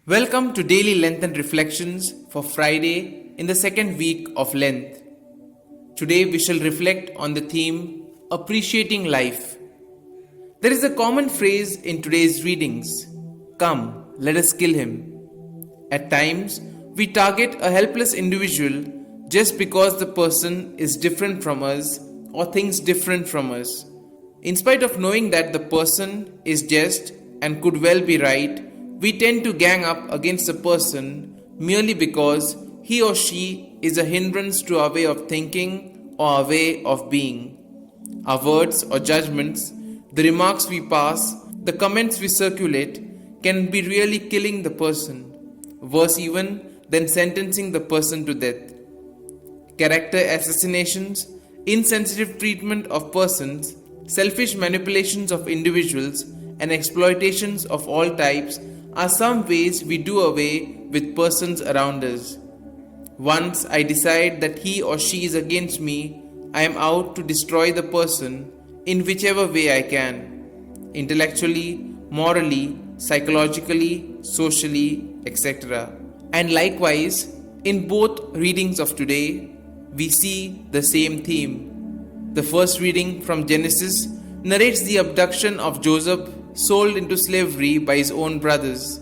Welcome to daily Lenten reflections for Friday in the second week of Lent. Today we shall reflect on the theme Appreciating Life. There is a common phrase in today's readings, "Come, let us kill him." At times, we target a helpless individual just because the person is different from us or thinks different from us. In spite of knowing that the person is just and could well be right, we tend to gang up against a person merely because he or she is a hindrance to our way of thinking or our way of being. Our words or judgments, the remarks we pass, the comments we circulate can be really killing the person, worse even than sentencing the person to death. Character assassinations, insensitive treatment of persons, selfish manipulations of individuals, and exploitations of all types are some ways we do away with persons around us. Once I decide that he or she is against me, I am out to destroy the person in whichever way I can, intellectually, morally, psychologically, socially, etc. And likewise, in both readings of today, we see the same theme. The first reading from Genesis narrates the abduction of Joseph, sold into slavery by his own brothers.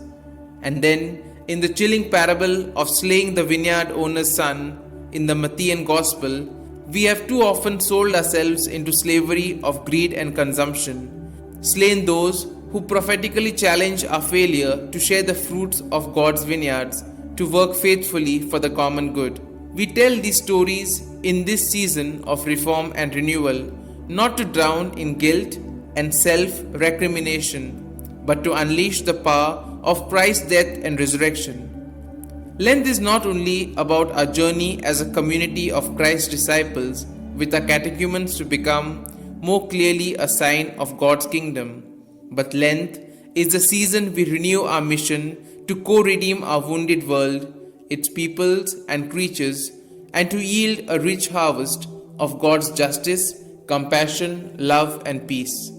And then, in the chilling parable of slaying the vineyard owner's son in the Matthean Gospel, we have too often sold ourselves into slavery of greed and consumption, slain those who prophetically challenge our failure to share the fruits of God's vineyards, to work faithfully for the common good. We tell these stories in this season of reform and renewal, not to drown in guilt and self-recrimination, but to unleash the power of Christ's death and resurrection. Lent is not only about our journey as a community of Christ's disciples with our catechumens to become more clearly a sign of God's kingdom, but Lent is the season we renew our mission to co-redeem our wounded world, its peoples and creatures, and to yield a rich harvest of God's justice, compassion, love, and peace.